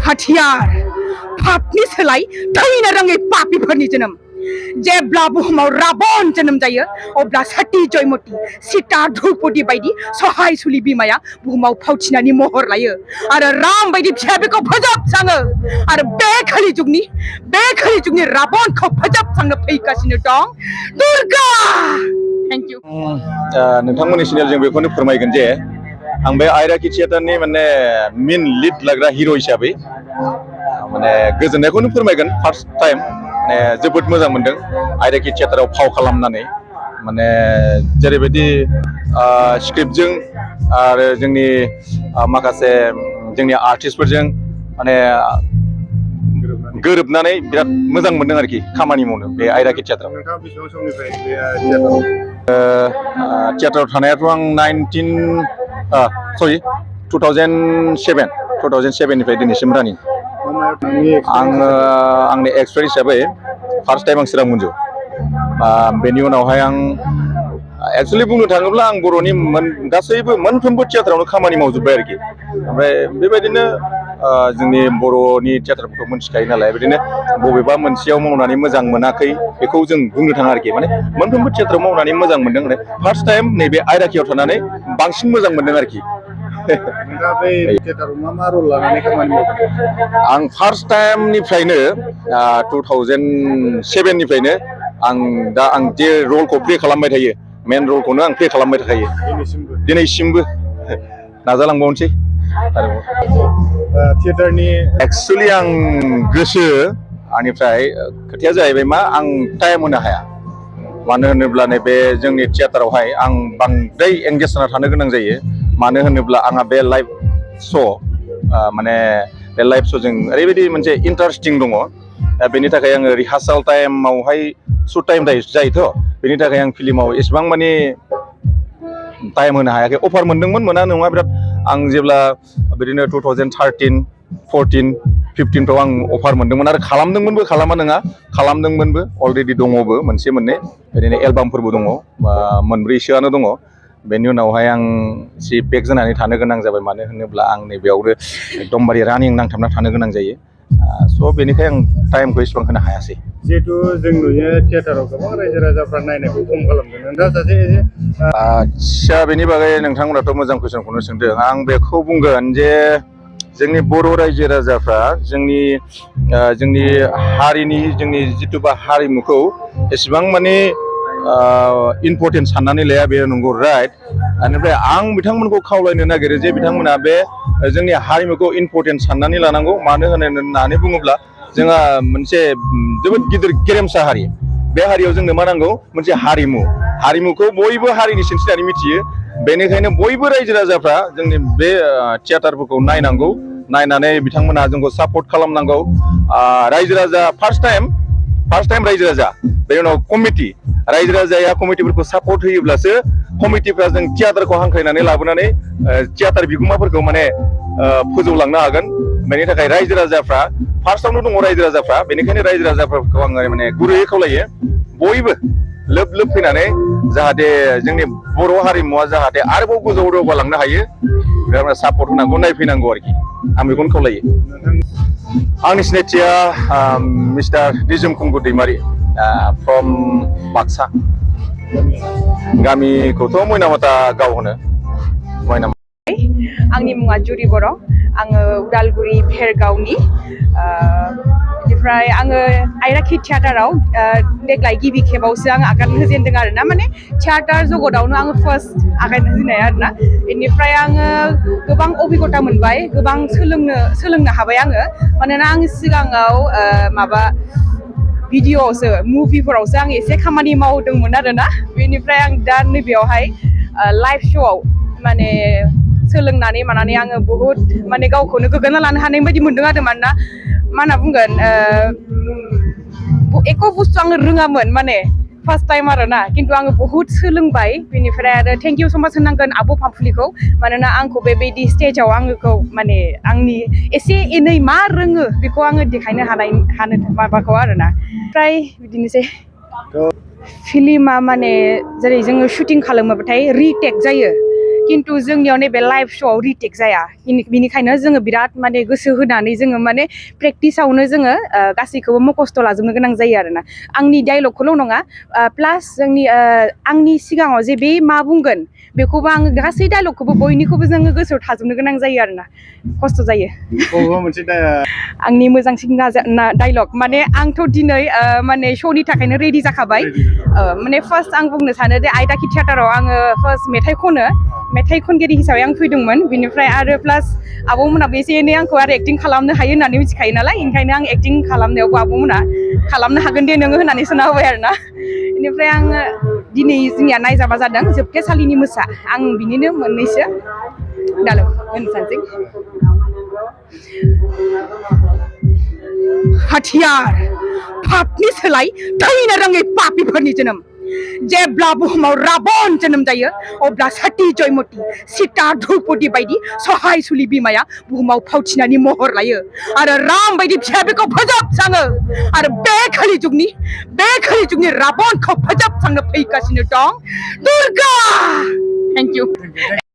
hatiar papni selai thaina rangai papi phani janam जेब्ला बुहुमाव राबन जोनोम जायो अब्ला सती जयमती सीता द्रौपदी बायदि सहाय सुलि बिमाया बुहुमाव फावथिनानि महर लायो आरो राम बायदि फिसाफोरखौ फोजोबस्राङो आरो बे खालि जुगनि राबनखौ फोजोबस्रांनो फैगासिनो दं दुर्गा थैंक यू नोंथांमोननि चेनेल जों बेखौनो फोरमायगोन जे आं बे आइराखि थियेटारनि माने मेन लिड लाग्रा हिरो हिसाबै माने गोजोननायखौनो फोरमायगोन फार्स्ट टाइम माने जोबोद मोजां मोनदों आइराखि थियेटाराव फाव खालामनानै माने जेरैबायदि स्क्रिप्टजों आरो जोंनि माखासे जोंनि आर्टिस्टफोरजों माने गोरोबनानै बिराद मोजां मोनदों आरोखि खामानि मावनो बे आइराखि थियेटाराव। नोंथाङा बेसेबां समनिफ्राय बे थियेटाराव थानायाथ' आं 2007निफ्राय दिनैसिम रानिं आङो आंनि एक्सपिरियेन्स हिसाबै फार्स्ट टाइम आं चिरां मन्जु बेनि उनावहाय आं एक्सुवेलि बुंनो थाङोब्ला आं बर'नि गासैबो मोनफ्रोमबो थियेटारावनो खामानि मावजोब्बाय आरोखि ओमफ्राय बेबायदिनो जोंनि बर'नि थियेटारफोरखौ मोनथिखायो नालाय बिदिनो बबेबा मोनसेयाव मावनानै मोजां मोनाखै बेखौ जों बुंनो थाङा आरोखि माने मोनफ्रोमबो थियेटाराव मावनानै मोजां मोनदों माने फार्स्ट टाइम नैबे आइराखियाव थानानै बांसिन मोजां मोनदों आरोखि। आं फार्स्ट टाइमनिफ्रायनो 2007निफ्रायनो आं जे रलखौ प्ले खालामबाय थायो मेन रलखौनो आं प्ले खालामबाय थाखायो दिनैसिमबो नाजालांबावनोसै थियेटारनि एक्सुवेलि आं गोसो आंनिफ्राय खोथाया जाहैबाय मा आं टाइम होनो हाया मानो होनोब्ला नैबे जोंनि थियेटारावहाय आं बांद्राय एंगेज जाना थानो गोनां जायो मानो होनोब्ला आंहा बे लाइभ श' माने बे लाइभ श'जों ओरैबायदि मोनसे इन्टारेस्टिं दङ दा बेनि थाखाय आङो रिहार्साल टाइमावहाय शर्ट टाइम जायोथ' बेनि थाखाय आं फिल्माव एसेबां माने टाइम होनो हायाखै अफार मोनदोंमोन मोना नङा बिराद आं जेब्ला बिदिनो 2013, 14, 15फ्राव आं अफार मोनदोंमोन आरो खालामदोंमोनबो खालामा नङा खालामदोंमोनबो अलरेडि दङबो मोनसे मोननै बिदिनो एलबामफोरबो दङ मोनब्रैसोआनो दङ बेनि उनावहाय आं एसे बेक जानानै थानो गोनां जाबाय मानो होनोब्ला आं नैबेयावनो एकदमबारे रानिं नांथाबना थानो गोनां जायो स' बेनिखायनो आं टाइमखौ इसेबां होनो हायासै जिहेथु जों नुयो थियेटाराव गोबां रायजो राजाफ्रा नायनायखौ खम खालामदों नोंथाङा सासे आदसा बेनि बागै नोंथांमोनाथ' मोजां कुइसनखौनो सोंदों आं बेखौ बुंगोन जे जोंनि बर' रायजो राजाफ्रा जोंनि हारिनि जोंनि जिथुबा हारिमुखौ एसेबां माने इम्परटेन्ट साननानै लाया बे नंगौ राइट बेनिफ्राय आं बिथांमोनखौ खावलायनो नागिरो जे बिथांमोना बे जोंनि हारिमुखौ इम्परटेन्ट साननानै लानांगौ मानो होननानै बुङोब्ला जोंहा मोनसे जोबोद गिदिर गेरेमसा हारि बे हारियाव जोंनो मा नांगौ मोनसे हारिमुखौ बयबो हारिनि सिनस्रि होननानै मिथियो बेनिखायनो बयबो रायजो राजाफ्रा जोंनि बे थियेटारफोरखौ नायनांगौ नायनानै बिथांमोना जोंखौ सापर्ट खालामनांगौ रायजो राजा फार्स्ट टाइम रायजो राजा बेनि उनाव कमिटि रायजो राजाया कमिटिफोरखौ सापर्ट होयोब्लासो कमिटिफ्रा जों थियेटारखौ हांख्रायनानै लाबोनानै थियेटार बिगोमाफोरखौ माने फोजौलांनो हागोन बेनि थाखाय रायजो राजाफ्रा फार्स्टआवनो दङ रायजो राजाफ्रा बेनिखायनो रायजो राजाफोरखौ आङो माने गुरैयै खावलायो बयबो लोब फैनानै जाहाथे जोंनि बर' हारिमुवा जाहाथे आरोबाव गोजौआव दावगालांनो हायो बेयाव सापर्ट होनांगौ नायफैनांगौ आरोखि आं बेखौनो खावलायो आंनि सिनायथिया मिस्टार निजोम कुंगुर दैमारि फ्रम बाक्सा गामिखौथ' मयनामाता गाव होनो आंनि मुङा जुरि बर' आङो उदालगुरि भेरगावनि बेनिफ्राय आङो आइराखि थियेटाराव देग्लाय गिबि खेबावसो आं आगान होजेनदों आरोना माने थियेटार जगतावनो आङो फार्स्ट आगान होजेननाय आरोना बेनिफ्राय आङो गोबां अभिगथा मोनबाय गोबां सोलोंनो हाबाय आङो मानोना आं सिगाङाव माबा भिडिअ'आवसो मुभिफोरावसो आं एसे खामानि मावदोंमोन आरोना बेनिफ्राय आं दा नैबेयावहाय लाइभ श'आव माने सोलोंनानै मानानै आङो बहुद माने गावखौनो गोग्गाना लानो हानाय बायदि मोनदों आरो मानोना मा होनना बुंगोन एख' बुस्थु आङो रोङामोन माने फार्स्ट टाइम आरोना खिन्थु आङो बहुद सोलोंबाय बेनिफ्राय आरो थेंक इउ समाज होनांगोन आब' फामफुलिखौ मानोना आंखौ बेबायदि स्टेजाव आंखौ माने आंनि एसे एनै मा रोङो बेखौ आङो देखायनो हानो माबाखौ आरोना ओमफ्राय बिदिनोसै फिल्मा माने जेरै जोङो शुटिं खालामोबाथाय रिटेक जायो खिन्थु जोंनियाव नैबे लाइभ श'आव रिटेक जाया बिनिखायनो जोङो बिराद माने गोसो होनानै जोङो माने प्रेक्टिसावनो जोङो गासैखौबो मखस्थ' लाजोबनो गोनां जायो आरोना आंनि डायलगखौल' नङा प्लास आंनि सिगाङाव जे बे मा बुंगोन बेखौबो आङो गासै डायलगखौबो बयनिखौबो जोङो गोसोआव थाजोबनो गोनां जायो आरोना खस्थ' जायो आंनि मोजांसिन डायलग माने आंथ' दिनै माने श'नि थाखायनो रेडि जाखाबाय माने फार्स्ट आं बुंनो सानो जे आइराखि थियेटाराव आङो फार्स्ट मेथाइ खनगिरि हिसाबै आं फैदोंमोन बिनिफ्राय आरो प्लास आब'मोनाबो एसे एनै आंखौ आरो एक्टिं खालामनो हायो होननानै मिथिखायो नालाय ओंखायनो आं एक्टिं खालामनायावबो आब'मोना खालामनो हागोन दे नोङो होननानै सोना होबाय आरोना बेनिफ्राय आङो दिनै जोंनिया नायजाबा जादों जोबथेसालिनि मोसा आं बिनिनो मोननैसो डायलग होननो सानसै हाथियार पापनि सोलाय थैनो रोङै पापिफोरनि जोनोम जेब्ला बुहुमाव राबन जोनोम जायो अब्ला सती जयमती सीता द्रौपदी बायदि सहायसुलि बिमाया बुहुमाव फावथिनानि महर लायो आरो राम बायदि फिसाफोरखौ फोजोबस्राङो आरो बे खालि जुगनि राबनखौ फोजोबस्रांनो फैगासिनो दं दुर्गा थेंक इउ